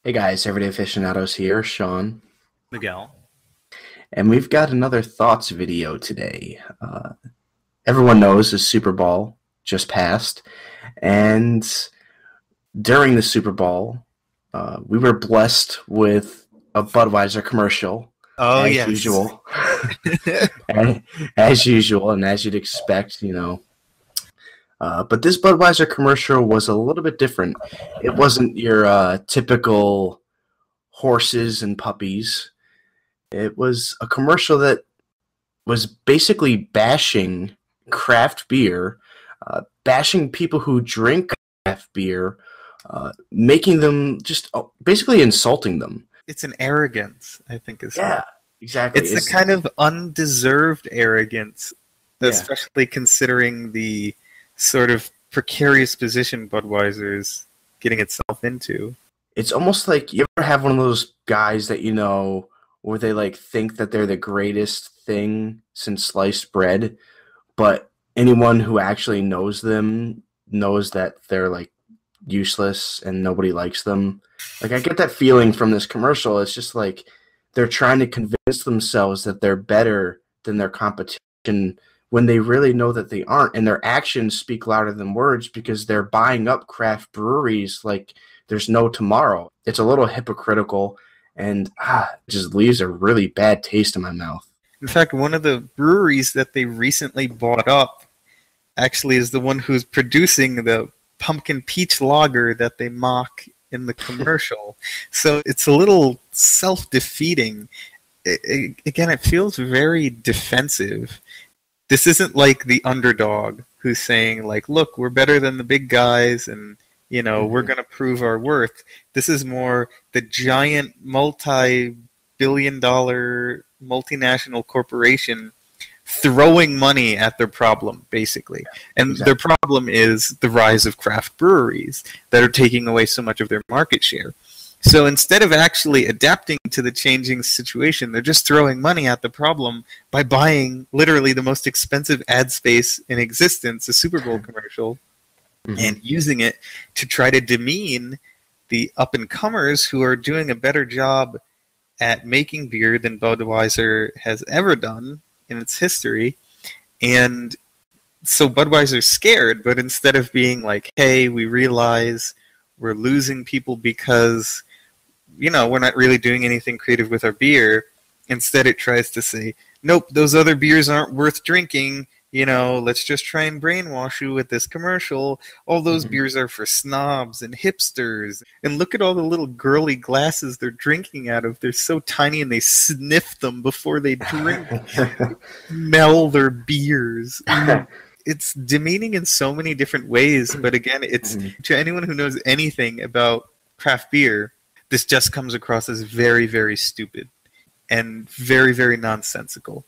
Hey guys, Everyday Aficionados here, Shawn, Miguel. and we've got another thoughts video today. Everyone knows the Super Bowl just passed, and during the Super Bowl, we were blessed with a Budweiser commercial, Oh, as yes. usual, as usual, and as you'd expect, you know. But this Budweiser commercial was a little bit different. It wasn't your typical horses and puppies. It was a commercial that was basically bashing craft beer, bashing people who drink craft beer, making them just basically insulting them. It's an arrogance, I think is Yeah, exactly. it's the kind of undeserved arrogance, Yeah, especially considering the sort of precarious position Budweiser is getting itself into. it's almost like you ever have one of those guys that you know where they like think that they're the greatest thing since sliced bread, but anyone who actually knows them knows that they're like useless and nobody likes them. Like I get that feeling from this commercial. It's just like they're trying to convince themselves that they're better than their competition when they really know that they aren't, and their actions speak louder than words because they're buying up craft breweries like there's no tomorrow. It's a little hypocritical and it just leaves a really bad taste in my mouth. In fact, one of the breweries that they recently bought up actually is the one who's producing the pumpkin peach lager that they mock in the commercial. So it's a little self-defeating. Again, it feels very defensive. This isn't like the underdog who's saying like, look, we're better than the big guys and we're going to prove our worth. This is more the giant multi-billion dollar multinational corporation throwing money at their problem, basically. And Exactly. their problem is the rise of craft breweries that are taking away so much of their market share. So instead of actually adapting to the changing situation, they're just throwing money at the problem by buying literally the most expensive ad space in existence, a Super Bowl commercial, and using it to try to demean the up-and-comers who are doing a better job at making beer than Budweiser has ever done in its history. And so Budweiser's scared, but instead of being like, hey, we realize we're losing people because we're not really doing anything creative with our beer. Instead, it tries to say, nope, those other beers aren't worth drinking. Let's just try and brainwash you with this commercial. All those beers are for snobs and hipsters. And look at all the little girly glasses they're drinking out of. They're so tiny and they sniff them before they drink. Smell their beers. It's demeaning in so many different ways. But again, it's to anyone who knows anything about craft beer, this just comes across as very, very stupid and very, very nonsensical.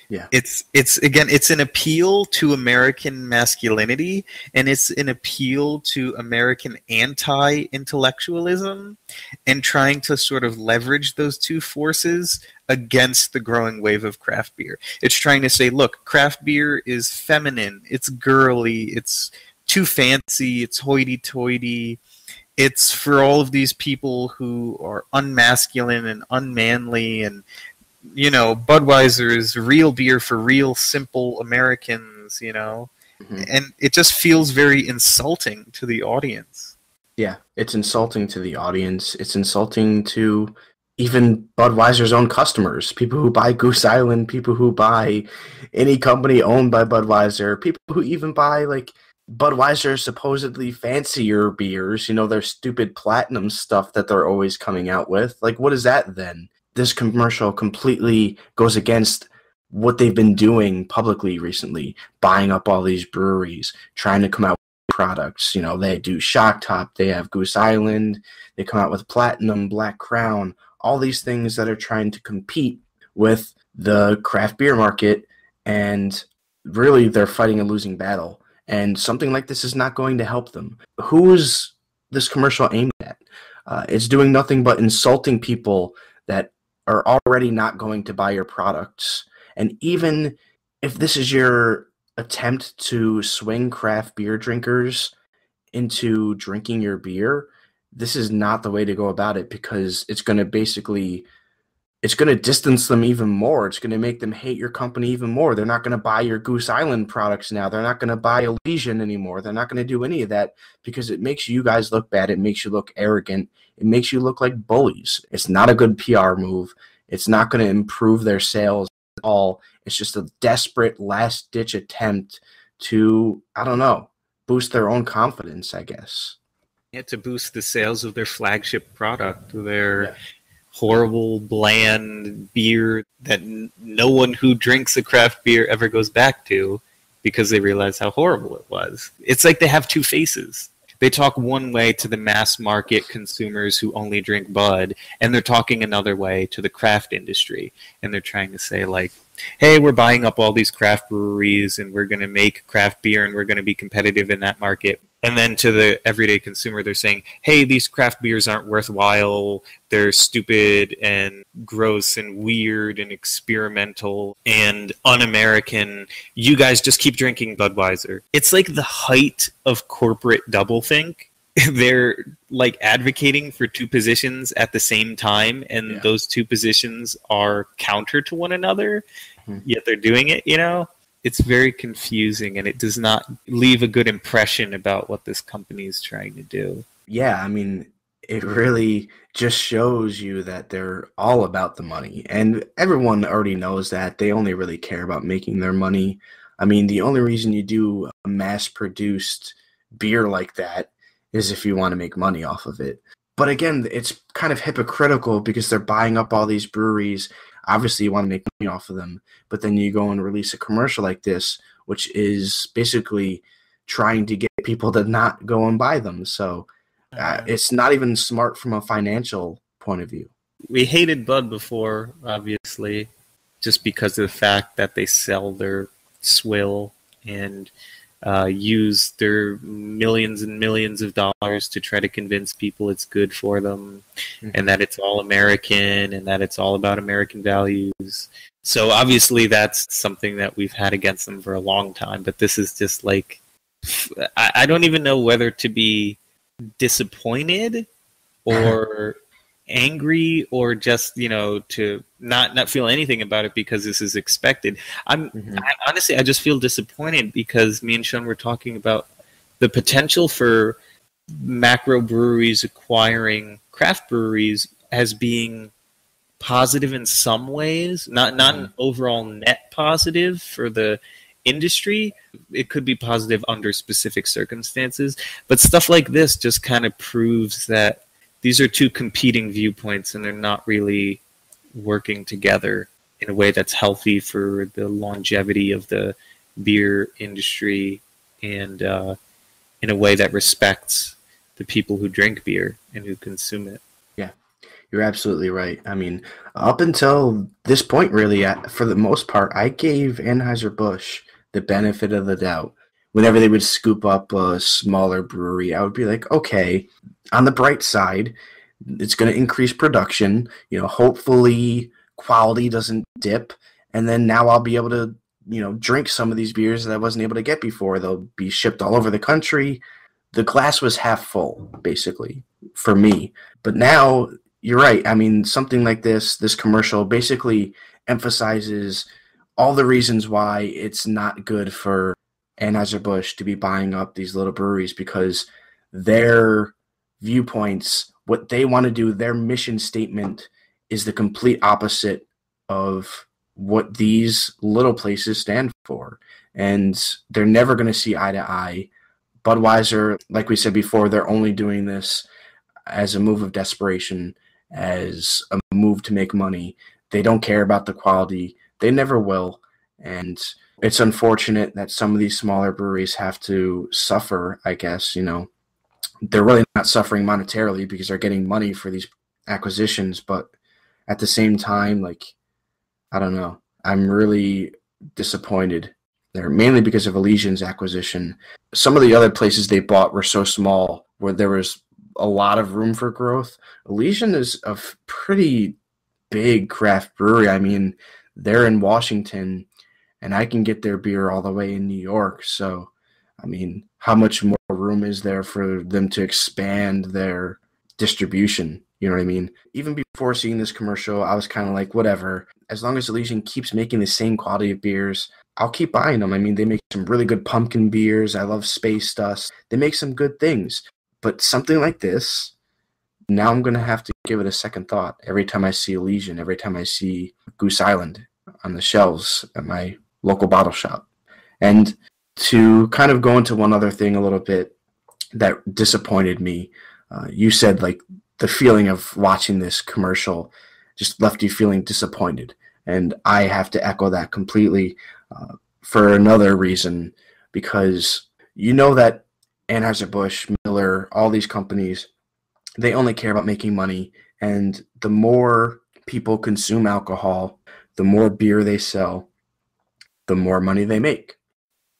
Yeah. It's again, it's an appeal to American masculinity, and it's an appeal to American anti-intellectualism, and trying to sort of leverage those two forces against the growing wave of craft beer. It's trying to say, look, craft beer is feminine, it's girly, it's too fancy, it's hoity-toity. It's for all of these people who are unmasculine and unmanly, and Budweiser is real beer for real simple Americans, and it just feels very insulting to the audience. Yeah, it's insulting to the audience. It's insulting to even Budweiser's own customers, people who buy Goose Island, people who buy any company owned by Budweiser, people who even buy like Budweiser supposedly fancier beers, their stupid platinum stuff that they're always coming out with. Like, what is that then? This commercial completely goes against what they've been doing publicly recently, buying up all these breweries, trying to come out with products. They do Shock Top, they have Goose Island, they come out with Platinum, Black Crown, all these things that are trying to compete with the craft beer market, and really they're fighting a losing battle. And something like this is not going to help them. Who is this commercial aimed at? It's doing nothing but insulting people that are already not going to buy your products. And even if this is your attempt to swing craft beer drinkers into drinking your beer, this is not the way to go about it, because it's going to distance them even more. It's going to make them hate your company even more. They're not going to buy your Goose Island products now. They're not going to buy Elysian anymore. They're not going to do any of that, because it makes you guys look bad. It makes you look arrogant. It makes you look like bullies. It's not a good PR move. It's not going to improve their sales at all. It's just a desperate last-ditch attempt to, I don't know, boost their own confidence, I guess. Yeah, to boost the sales of their flagship product, their horrible, bland beer that no one who drinks a craft beer ever goes back to, because they realize how horrible it was. It's like they have two faces. They talk one way to the mass market consumers who only drink Bud, and they're talking another way to the craft industry. And they're trying to say, like, hey, we're buying up all these craft breweries, and we're going to make craft beer, and we're going to be competitive in that market. And then to the everyday consumer, they're saying, hey, these craft beers aren't worthwhile. They're stupid and gross and weird and experimental and un-American. You guys just keep drinking Budweiser. It's like the height of corporate doublethink. They're like advocating for two positions at the same time, and those two positions are counter to one another, yet they're doing it, you know? It's very confusing, and it does not leave a good impression about what this company is trying to do. Yeah, I mean, it really just shows you that they're all about the money. And everyone already knows that. They only really care about making their money. I mean, the only reason you do a mass-produced beer like that is if you want to make money off of it. But again, it's kind of hypocritical, because they're buying up all these breweries. Obviously, you want to make money off of them, but then you go and release a commercial like this, which is basically trying to get people to not go and buy them. So it's not even smart from a financial point of view. We hated Bud before, obviously, just because of the fact that they sell their swill and use their millions and millions of dollars to try to convince people it's good for them, and that it's all American, and that it's all about American values. So obviously that's something that we've had against them for a long time, but this is just like, I don't even know whether to be disappointed or angry, or just, you know, to not feel anything about it, because this is expected. Honestly, I just feel disappointed, because me and Shawn were talking about the potential for macro breweries acquiring craft breweries as being positive in some ways, not an overall net positive for the industry. It could be positive under specific circumstances, but stuff like this just kind of proves that these are two competing viewpoints, and they're not really working together in a way that's healthy for the longevity of the beer industry, and in a way that respects the people who drink beer and who consume it. Yeah, you're absolutely right. I mean, up until this point, really, for the most part, I gave Anheuser-Busch the benefit of the doubt. Whenever they would scoop up a smaller brewery, I would be like, okay, on the bright side, it's going to increase production. You know, hopefully quality doesn't dip. And then now I'll be able to, you know, drink some of these beers that I wasn't able to get before. They'll be shipped all over the country. The glass was half full, basically, for me. But now, you're right. I mean, something like this commercial basically emphasizes all the reasons why it's not good for Anheuser-Busch to be buying up these little breweries, because their viewpoints, what they want to do, their mission statement is the complete opposite of what these little places stand for. And they're never going to see eye to eye. Budweiser, like we said before, they're only doing this as a move of desperation, as a move to make money. They don't care about the quality. They never will. And it's unfortunate that some of these smaller breweries have to suffer, I guess. You know, they're really not suffering monetarily because they're getting money for these acquisitions. But at the same time, like, I don't know. I'm really disappointed there, mainly because of Elysian's acquisition. Some of the other places they bought were so small where there was a lot of room for growth. Elysian is a pretty big craft brewery. I mean, they're in Washington, and I can get their beer all the way in New York. So, I mean, how much more room is there for them to expand their distribution. You know what I mean? Even before seeing this commercial, I was kind of like, whatever. As long as Elysian keeps making the same quality of beers, I'll keep buying them. I mean, they make some really good pumpkin beers. I love Space Dust. They make some good things. But something like this, now I'm going to have to give it a second thought every time I see Elysian, every time I see Goose Island on the shelves at my local bottle shop. And to kind of go into one other thing a little bit that disappointed me, you said like the feeling of watching this commercial just left you feeling disappointed. And I have to echo that completely for another reason, because you know that Anheuser-Busch, Miller, all these companies, they only care about making money. And the more people consume alcohol, the more beer they sell, the more money they make.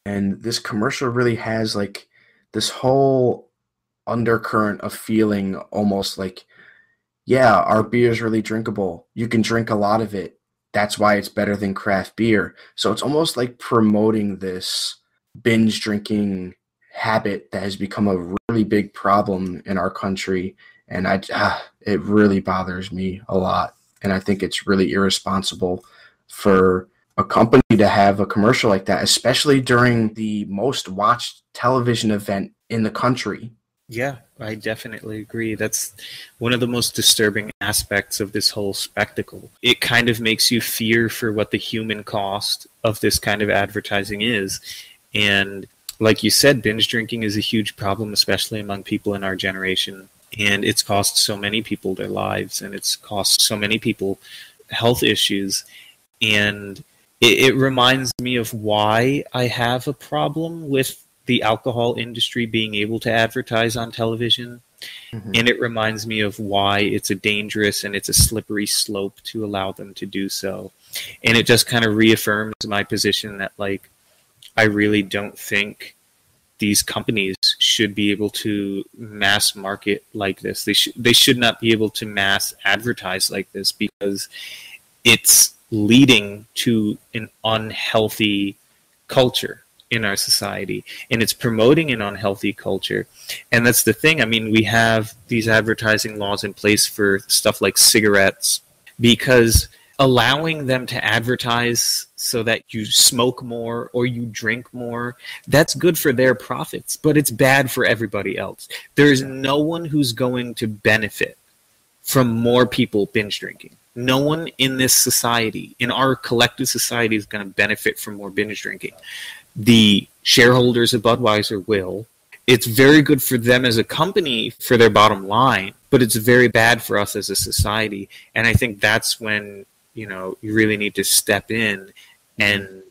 And this commercial really has like this whole undercurrent of feeling almost like, yeah, our beer is really drinkable. You can drink a lot of it. That's why it's better than craft beer. So it's almost like promoting this binge drinking habit that has become a really big problem in our country. And it really bothers me a lot. And I think it's really irresponsible for a company to have a commercial like that, especially during the most watched television event in the country. Yeah, I definitely agree. That's one of the most disturbing aspects of this whole spectacle. It kind of makes you fear for what the human cost of this kind of advertising is. And like you said, binge drinking is a huge problem, especially among people in our generation. And it's cost so many people their lives, and it's cost so many people health issues. And it reminds me of why I have a problem with the alcohol industry being able to advertise on television. Mm-hmm. And it reminds me of why it's a dangerous and it's a slippery slope to allow them to do so. And it just kind of reaffirms my position that, like, I really don't think these companies should be able to mass market like this. They should not be able to mass advertise like this, because it's leading to an unhealthy culture in our society, and it's promoting an unhealthy culture. And that's the thing. I mean, we have these advertising laws in place for stuff like cigarettes, because allowing them to advertise so that you smoke more or you drink more, that's good for their profits, but it's bad for everybody else. There's no one who's going to benefit from more people binge drinking. No one in this society, in our collective society, is going to benefit from more binge drinking. The shareholders of Budweiser will. It's very good for them as a company for their bottom line, but it's very bad for us as a society. And I think that's when, you really need to step in and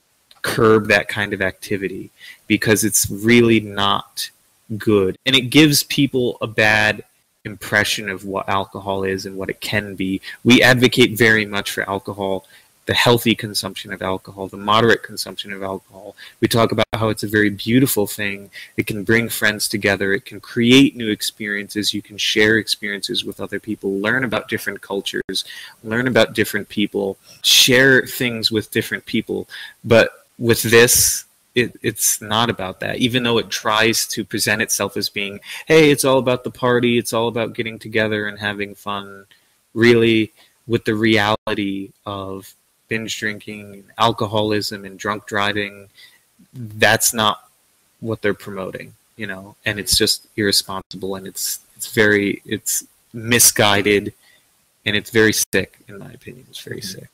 curb that kind of activity, because it's really not good. And it gives people a bad impression of what alcohol is and what it can be. We advocate very much for alcohol, the healthy consumption of alcohol, the moderate consumption of alcohol. We talk about how it's a very beautiful thing. It can bring friends together. It can create new experiences. You can share experiences with other people, learn about different cultures, learn about different people, share things with different people. But with this, it's not about that, even though it tries to present itself as being, hey, it's all about the party, it's all about getting together and having fun. Really, with the reality of binge drinking, and alcoholism, and drunk driving, that's not what they're promoting, and it's just irresponsible, and it's misguided, and it's very sick, in my opinion. It's very sick.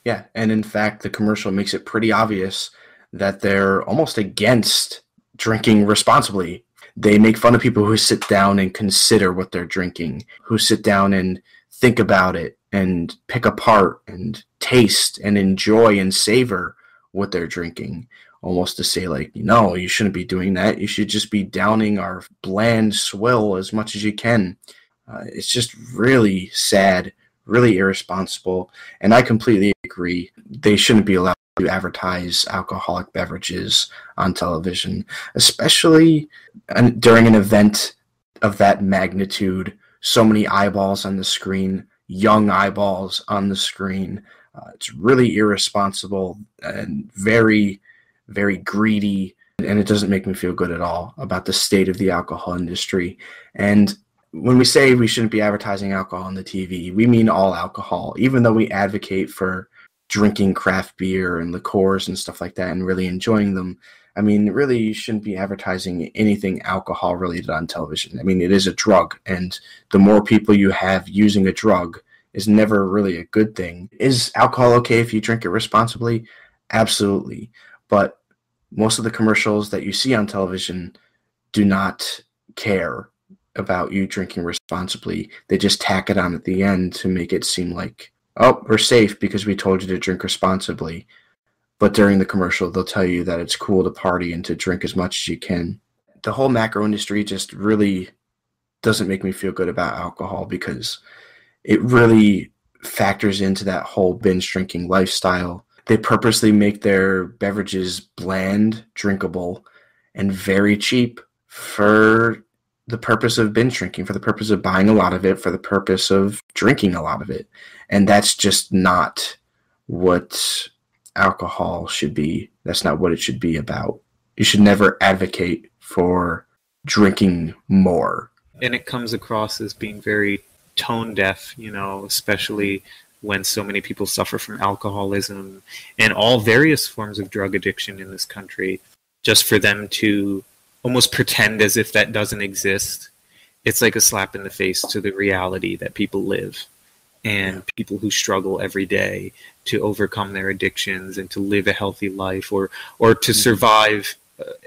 Yeah, and in fact, the commercial makes it pretty obvious that they're almost against drinking responsibly. They make fun of people who sit down and consider what they're drinking, who sit down and think about it and pick apart and taste and enjoy and savor what they're drinking. Almost to say, like, no, you shouldn't be doing that. You should just be downing our bland swill as much as you can. It's just really sad, really irresponsible. And I completely agree. They shouldn't be allowed to advertise alcoholic beverages on television, especially during an event of that magnitude. So many eyeballs on the screen, young eyeballs on the screen. It's really irresponsible and very, very greedy, and it doesn't make me feel good at all about the state of the alcohol industry. And when we say we shouldn't be advertising alcohol on the TV, we mean all alcohol, even though we advocate for drinking craft beer and liqueurs and stuff like that and really enjoying them. I mean, really, you shouldn't be advertising anything alcohol related on television. I mean, it is a drug, and the more people you have using a drug is never really a good thing. Is alcohol okay if you drink it responsibly? Absolutely. But most of the commercials that you see on television do not care about you drinking responsibly. They just tack it on at the end to make it seem like, oh, we're safe because we told you to drink responsibly. But during the commercial, they'll tell you that it's cool to party and to drink as much as you can. The whole macro industry just really doesn't make me feel good about alcohol because it really factors into that whole binge drinking lifestyle. They purposely make their beverages bland, drinkable, and very cheap for the purpose of binge drinking, for the purpose of buying a lot of it, for the purpose of drinking a lot of it. And that's just not what alcohol should be. That's not what it should be about. You should never advocate for drinking more. And it comes across as being very tone deaf, you know, especially when so many people suffer from alcoholism and all various forms of drug addiction in this country. Just for them to almost pretend as if that doesn't exist, it's like a slap in the face to the reality that people live. And people who struggle every day to overcome their addictions and to live a healthy life, or to survive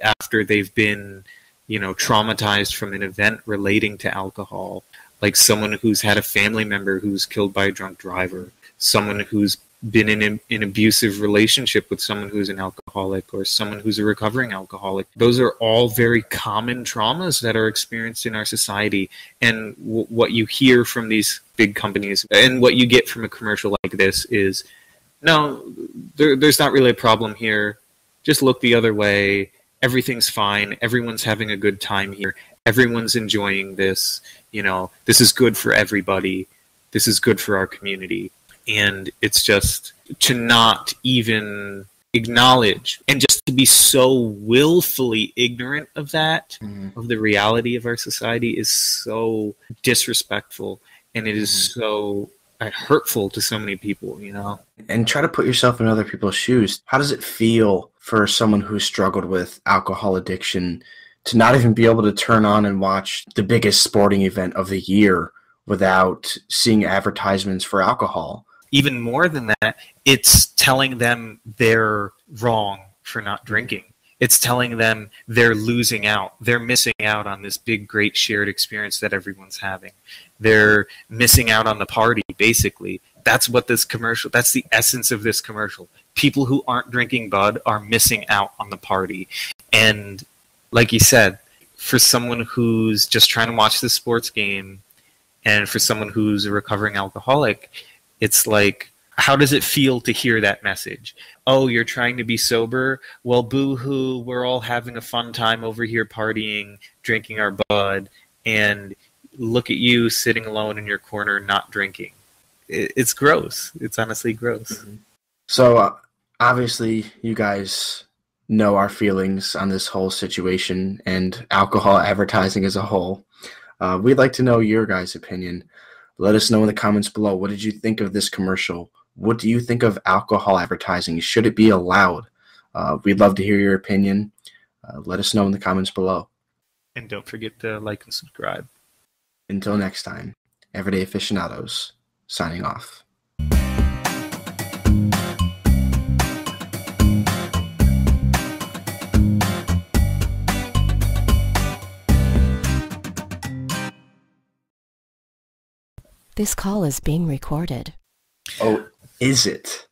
after they've been, you know, traumatized from an event relating to alcohol, like someone who's had a family member who's killed by a drunk driver, someone who's been in an abusive relationship with someone who's an alcoholic, or someone who's a recovering alcoholic. Those are all very common traumas that are experienced in our society. And what you hear from these big companies and what you get from a commercial like this is, no, there's not really a problem here. Just look the other way. Everything's fine. Everyone's having a good time here. Everyone's enjoying this. You know, this is good for everybody. This is good for our community. And it's just to not even acknowledge and just to be so willfully ignorant of that, of the reality of our society, is so disrespectful, and it is so hurtful to so many people, you know. And try to put yourself in other people's shoes. How does it feel for someone who struggled with alcohol addiction to not even be able to turn on and watch the biggest sporting event of the year without seeing advertisements for alcohol? Even more than that, it's telling them they're wrong for not drinking. It's telling them they're losing out. They're missing out on this big, great shared experience that everyone's having. They're missing out on the party, basically. That's what this commercial, that's the essence of this commercial. People who aren't drinking Bud are missing out on the party. And like you said, for someone who's just trying to watch the sports game, and for someone who's a recovering alcoholic, it's like, how does it feel to hear that message? Oh, you're trying to be sober? Well, boo-hoo, we're all having a fun time over here partying, drinking our Bud, and look at you sitting alone in your corner not drinking. It's gross. It's honestly gross. So, obviously, you guys know our feelings on this whole situation and alcohol advertising as a whole. We'd like to know your guys' opinion. Let us know in the comments below. What did you think of this commercial? What do you think of alcohol advertising? Should it be allowed? We'd love to hear your opinion. Let us know in the comments below. And don't forget to like and subscribe. Until next time, Everyday Aficionados, signing off. This call is being recorded. Oh, is it?